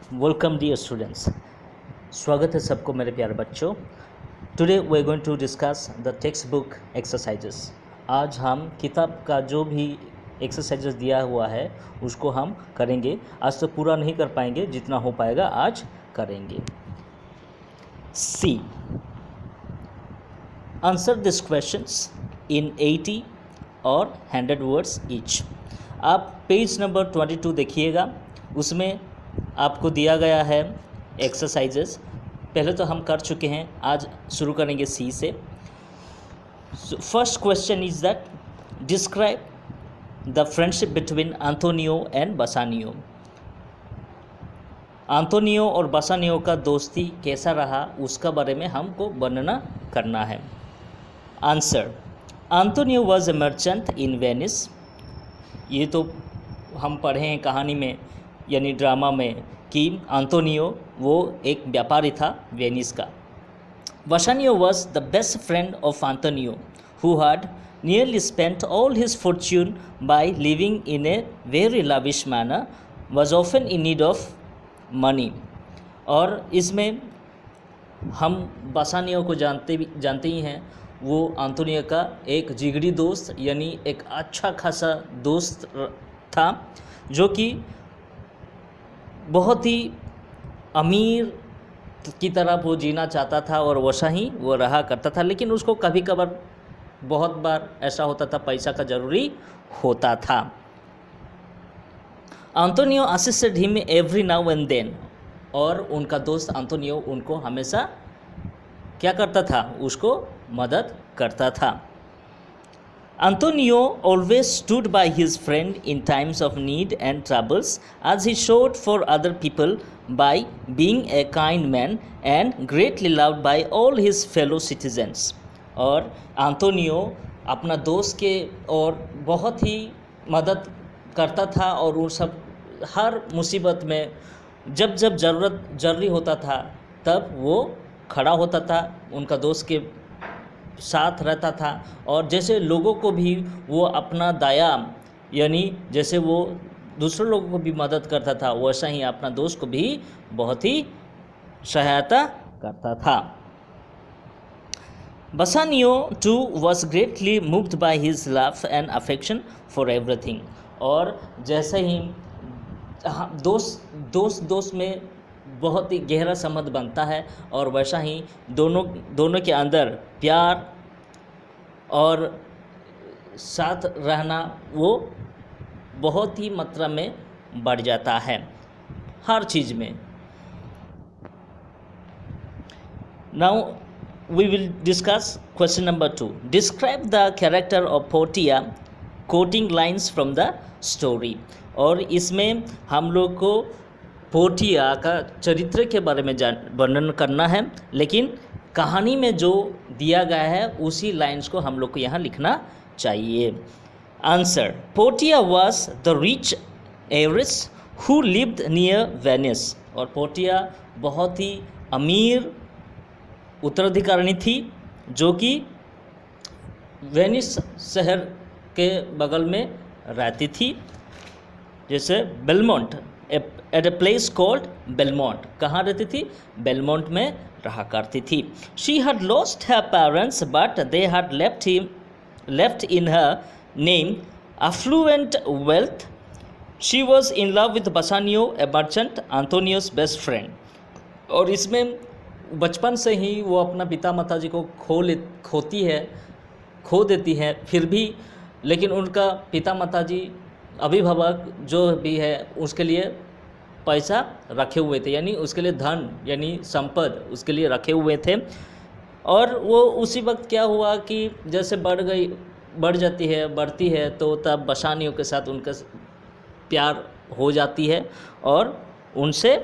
Welcome dear students. स्वागत है सबको मेरे प्यारे बच्चों। Today we are going to discuss the textbook exercises. आज हम किताब का जो भी एक्सरसाइजेस दिया हुआ है उसको हम करेंगे। आज तो पूरा नहीं कर पाएंगे, जितना हो पाएगा आज करेंगे। See answer this questions in 80 और 100 वर्ड्स ईच। आप पेज नंबर 22 देखिएगा, उसमें आपको दिया गया है एक्सरसाइजेस। पहले तो हम कर चुके हैं, आज शुरू करेंगे सी से। First question is that describe the friendship between Antonio and Bassanio. Antonio और बसानियो का दोस्ती कैसा रहा उसका बारे में हमको वर्णना करना है। Answer, Antonio was a merchant in Venice. ये तो हम पढ़े हैं कहानी में यानी ड्रामा में कि एंटोनियो वो एक व्यापारी था वेनिस का। Bassanio was the best friend of Antonio who had nearly spent all his fortune by living in a very lavish manner, was often in need of money. और इसमें हम बसानियो को जानते ही हैं। वो एंटोनियो का एक जिगरी दोस्त यानी एक अच्छा खासा दोस्त था, जो कि बहुत ही अमीर की तरह वो जीना चाहता था और वैसा ही वो रहा करता था। लेकिन उसको कभी कभार बहुत बार ऐसा होता था, पैसा का ज़रूरी होता था। Antonio assisted him every now and then. और उनका दोस्त एंटोनियो उनको हमेशा क्या करता था, उसको मदद करता था। Antonio always stood by his friend in times of need and troubles, as he showed for other people by being a kind man and greatly loved by all his fellow citizens. और Antonio अपना दोस्त के और बहुत ही मदद करता था और उन सब हर मुसीबत में जब जब ज़रूरी होता था तब वो खड़ा होता था, उनका दोस्त के साथ रहता था। और जैसे लोगों को भी वो अपना दया यानी जैसे वो दूसरे लोगों को भी मदद करता था, वैसा ही अपना दोस्त को भी बहुत ही सहायता करता था। Bassanio too was greatly moved by his love and affection for everything. और जैसे ही दोस्त में बहुत ही गहरा संबंध बनता है और वैसा ही दोनों के अंदर प्यार और साथ रहना वो बहुत ही मात्रा में बढ़ जाता है हर चीज़ में। Now we will discuss question number 2। Describe the character of Portia quoting lines from the story. और इसमें हम लोग को पोर्टिया का चरित्र के बारे में वर्णन करना है, लेकिन कहानी में जो दिया गया है उसी लाइन्स को हम लोग को यहाँ लिखना चाहिए। Answer, Portia was the rich heiress who lived near Venice. और पोर्टिया बहुत ही अमीर उत्तराधिकारिणी थी जो कि वेनिस शहर के बगल में रहती थी, जैसे Belmont, at a place called Belmont. कहाँ रहती थी? बेलमोंट में रहा करती थी। She had lost her parents but they had left in her name affluent wealth. She was in love with Bassanio, a merchant, Antonio's best friend. और इसमें बचपन से ही वो अपना पिता माता जी को खो देती है, फिर भी लेकिन उनका पिता माता जी अभिभावक जो भी है उसके लिए पैसा रखे हुए थे, यानी उसके लिए धन यानी संपत्ति उसके लिए रखे हुए थे। और वो उसी वक्त क्या हुआ कि जैसे बढ़ती है तो तब बसानियों के साथ उनका प्यार हो जाती है और उनसे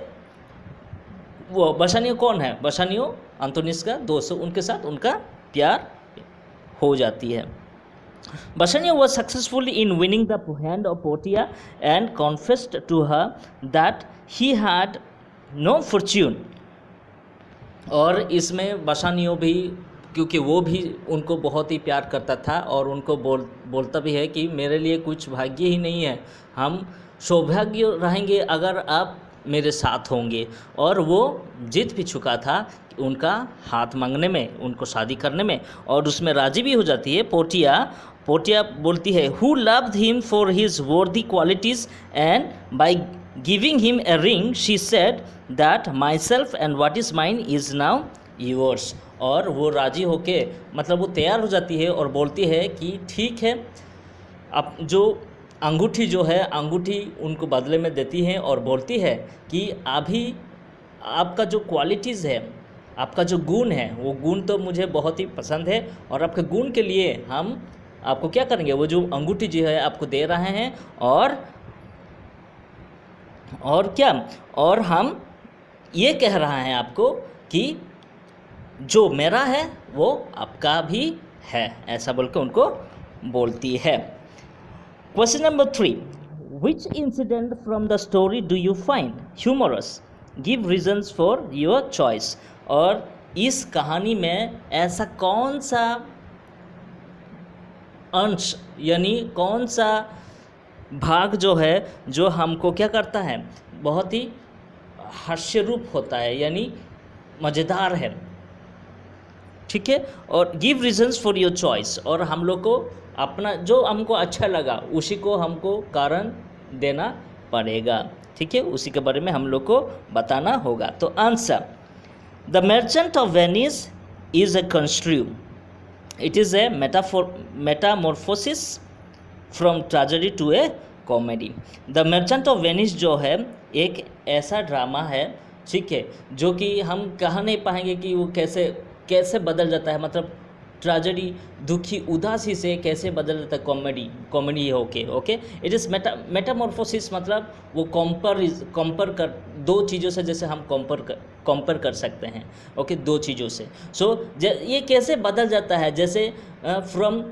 वो बसानियो कौन है? बसानियो एंटोनियस का दोस्त, उनके साथ उनका प्यार हो जाती है। Bassanio was successful in winning the hand of Portia and confessed to her that he had no fortune. और इसमें बसानियो भी, क्योंकि वो भी उनको बहुत ही प्यार करता था और उनको बोलता भी है कि मेरे लिए कुछ भाग्य ही नहीं है, हम सौभाग्य रहेंगे अगर आप मेरे साथ होंगे, और वो जीत भी चुका था उनका हाथ मांगने में, उनको शादी करने में, और उसमें राजी भी हो जाती है पोर्टिया। पोर्टिया बोलती है, who loved him for his worthy qualities and by giving him a ring she said that myself and what is mine is now yours. और वो राजी होके मतलब वो तैयार हो जाती है और बोलती है कि ठीक है, अब जो अंगूठी जो है, अंगूठी उनको बदले में देती है और बोलती है कि अभी आपका जो क्वालिटीज़ है, आपका जो गुण है, वो गुण तो मुझे बहुत ही पसंद है, और आपके गुण के लिए हम आपको क्या करेंगे, वो जो अंगूठी जो है आपको दे रहे हैं, और क्या, और हम ये कह रहा है आपको कि जो मेरा है वो आपका भी है, ऐसा बोल के उनको बोलती है। Question number 3, which incident from the story do you find humorous, give reasons for your choice. और इस कहानी में ऐसा कौन सा अंश यानी कौन सा भाग जो है जो हमको क्या करता है, बहुत ही हास्यरूप होता है, यानी मज़ेदार है, ठीक है। और give reasons for your choice, और हम लोग को अपना जो हमको अच्छा लगा उसी को हमको कारण देना पड़ेगा, ठीक है, उसी के बारे में हम लोग को बताना होगा। तो answer, the merchant of Venice is a construe, it is a metamorphosis from tragedy to a comedy. The merchant of Venice जो है एक ऐसा ड्रामा है, ठीक है, जो कि हम कह नहीं पाएंगे कि वो कैसे बदल जाता है, मतलब ट्रेजेडी दुखी उदासी से कैसे बदल जाता है कॉमेडी होके, ओके। इट इज़ मेटामॉर्फोसिस, मतलब वो कंपेयर कर दो चीज़ों से, जैसे हम कंपेयर कर सकते हैं, ओके, दो चीज़ों से। सो ये कैसे बदल जाता है, जैसे फ्रॉम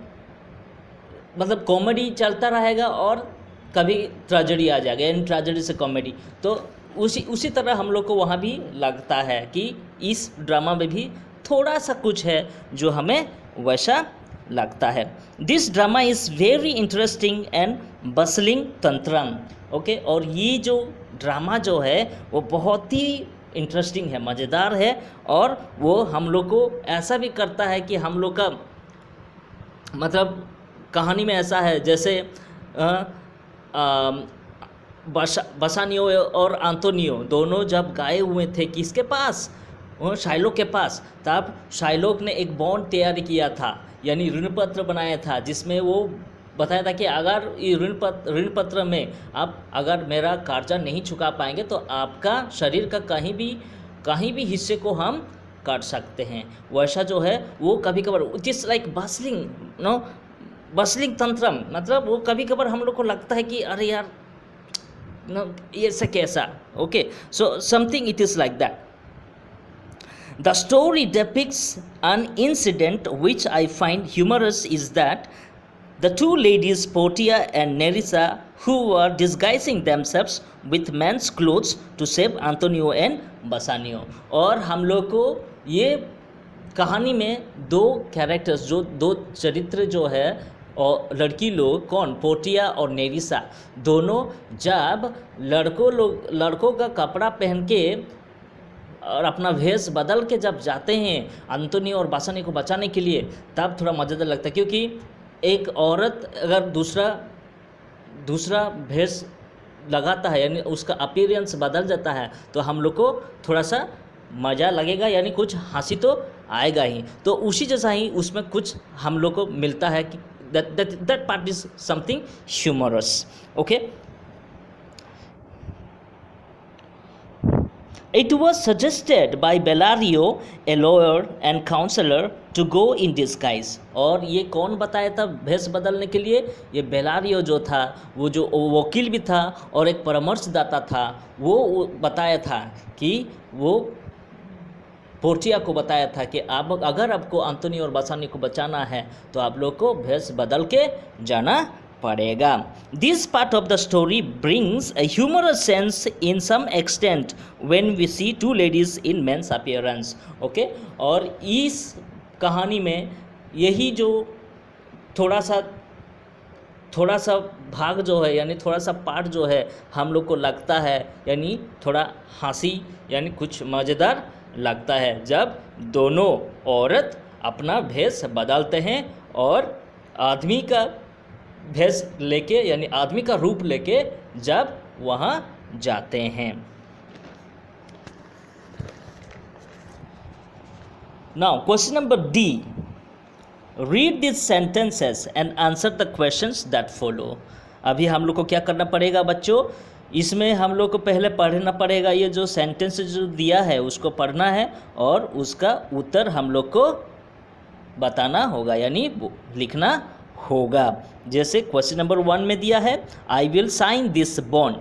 मतलब कॉमेडी चलता रहेगा और कभी ट्रेजेडी आ जाएगा, यानी ट्रेजेडी से कॉमेडी, तो उसी तरह हम लोग को वहाँ भी लगता है कि इस ड्रामा में भी थोड़ा सा कुछ है जो हमें वैसा लगता है। This drama is very interesting and बसलिंग तंत्रम, ओके। और ये जो ड्रामा जो है वो बहुत ही इंटरेस्टिंग है, मज़ेदार है, और वो हम लोग को ऐसा भी करता है कि हम लोग का मतलब कहानी में ऐसा है जैसे बसानियो और आंतोनियो दोनों जब गए हुए थे किसके पास, शाइलोक के पास, तब शाइलोक ने एक बॉन्ड तैयार किया था, यानी ऋण पत्र बनाया था, जिसमें वो बताया था कि अगर ये ऋण पत्र में आप अगर मेरा कर्जा नहीं चुका पाएंगे तो आपका शरीर का कहीं भी हिस्से को हम काट सकते हैं। वैसा जो है वो कभी कभार इट इज़ लाइक बसलिंग तंत्रम, मतलब वो कभी कभार हम लोग को लगता है कि अरे यार ये से कैसा, okay. So something it is like that. The story depicts an incident which I find humorous is that the two ladies Portia and Nerissa, who were disguising themselves with men's clothes to save Antonio and Bassanio। और हम लोग को ये कहानी में दो characters, जो दो चरित्र जो है, और लड़की लोग कौन, पोर्टिया और नेरिसा, दोनों जब लड़कों का कपड़ा पहन के और अपना भेष बदल के जब जाते हैं अंतोनियो और बासानियो को बचाने के लिए, तब थोड़ा मज़ेदार लगता है, क्योंकि एक औरत अगर दूसरा भेष लगाता है, यानी उसका अपीयरेंस बदल जाता है, तो हम लोग को थोड़ा सा मज़ा लगेगा, यानी कुछ हंसी तो आएगा ही। तो उसी जैसा ही उसमें कुछ हम लोग को मिलता है कि that part is something humorous, okay। It was suggested by Bellario, a lawyer and counselor, to go in disguise। और ये कौन बताया था भेष बदलने के लिए, ये बेलारियो जो था, वो जो वकील भी था और एक परामर्शदाता था, वो बताया था कि वो पोर्टिया को बताया था कि आप अगर आपको अंतोनियो और बासानियो को बचाना है तो आप लोग को भेष बदल के जाना पड़ेगा। This part of the story brings a humorous sense in some extent when we see two ladies in men's appearance, okay. और इस कहानी में यही जो थोड़ा सा थोड़ा सा भाग जो है यानी थोड़ा सा पार्ट जो है हम लोग को लगता है यानी थोड़ा हंसी यानी कुछ मज़ेदार लगता है जब दोनों औरत अपना भेष बदलते हैं और आदमी का भेष लेके यानी आदमी का रूप लेके जब वहाँ जाते हैं। Now question number D, read this sentences and answer the questions that follow. अभी हम लोग को क्या करना पड़ेगा बच्चों, इसमें हम लोग को पहले पढ़ना पड़ेगा, ये जो सेंटेंस जो दिया है उसको पढ़ना है और उसका उत्तर हम लोग को बताना होगा यानी लिखना होगा। जैसे क्वेश्चन नंबर 1 में दिया है I will sign this bond,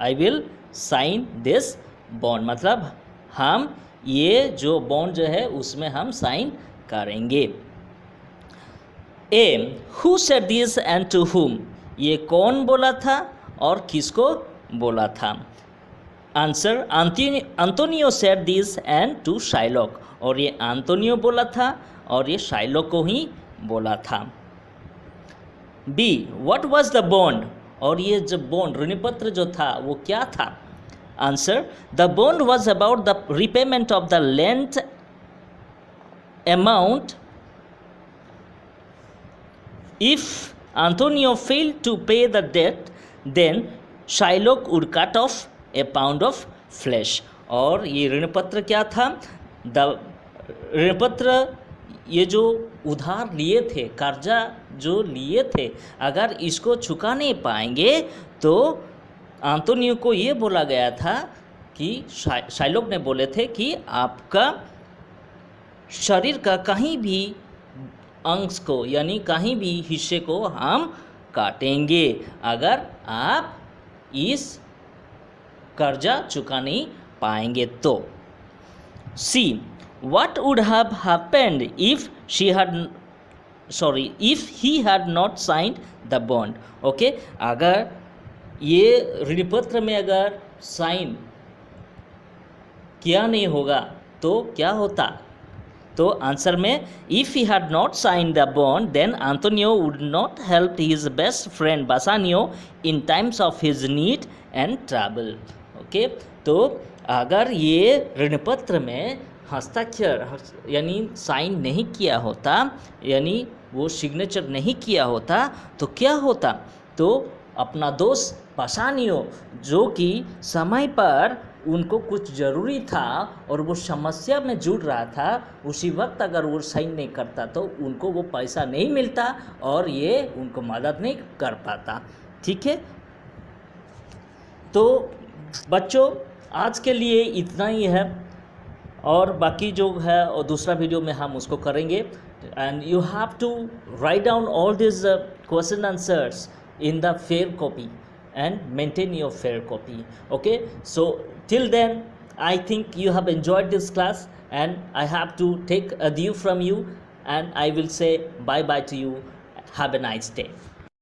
I will sign this bond मतलब हम ये जो बॉन्ड जो है उसमें हम साइन करेंगे। A, who said this and to whom, ये कौन बोला था और किसको बोला था। Answer, Antonio said this and to Shylock, और ये एंटोनियो बोला था और ये शाइलॉक को ही बोला था। B, what was the bond, और ये जो बॉन्ड ऋणपत्र जो था वो क्या था। Answer, the bond was about the repayment of the length amount if Antonio failed to pay the debt then Shylock would cut off a pound of flesh। और ये ऋणपत्र क्या था, ऋणपत्र ये जो उधार लिए थे, कर्जा जो लिए थे, अगर इसको चुका नहीं पाएंगे तो एंटोनियो को ये बोला गया था कि शाइलॉक ने बोले थे कि आपका शरीर का कहीं भी अंश को यानी कहीं भी हिस्से को हम काटेंगे अगर आप इस कर्जा चुका नहीं पाएंगे तो। See, what would have happened if if he had not signed the bond. Okay, अगर ये ऋणपत्र में अगर साइन किया नहीं होगा तो क्या होता। तो आंसर में if he had not sign the bond then Antonio would not help his best friend Bassanio in times of his need and trouble. Okay, तो अगर ये ऋणपत्र में हस्ताक्षर यानी साइन नहीं किया होता यानी वो सिग्नेचर नहीं किया होता तो क्या होता, तो अपना दोस्त बासानियो जो कि समय पर उनको कुछ ज़रूरी था और वो समस्या में जुड़ रहा था, उसी वक्त अगर वो साइन नहीं करता तो उनको वो पैसा नहीं मिलता और ये उनको मदद नहीं कर पाता। ठीक है, तो बच्चों आज के लिए इतना ही है और बाकी जो है और दूसरा वीडियो में हम उसको करेंगे। And you have to write down all this question answers in the fair copy and maintain your fair copy. Okay, so till then I think you have enjoyed this class and I have to take adieu from you and I will say bye bye to you. Have a nice day.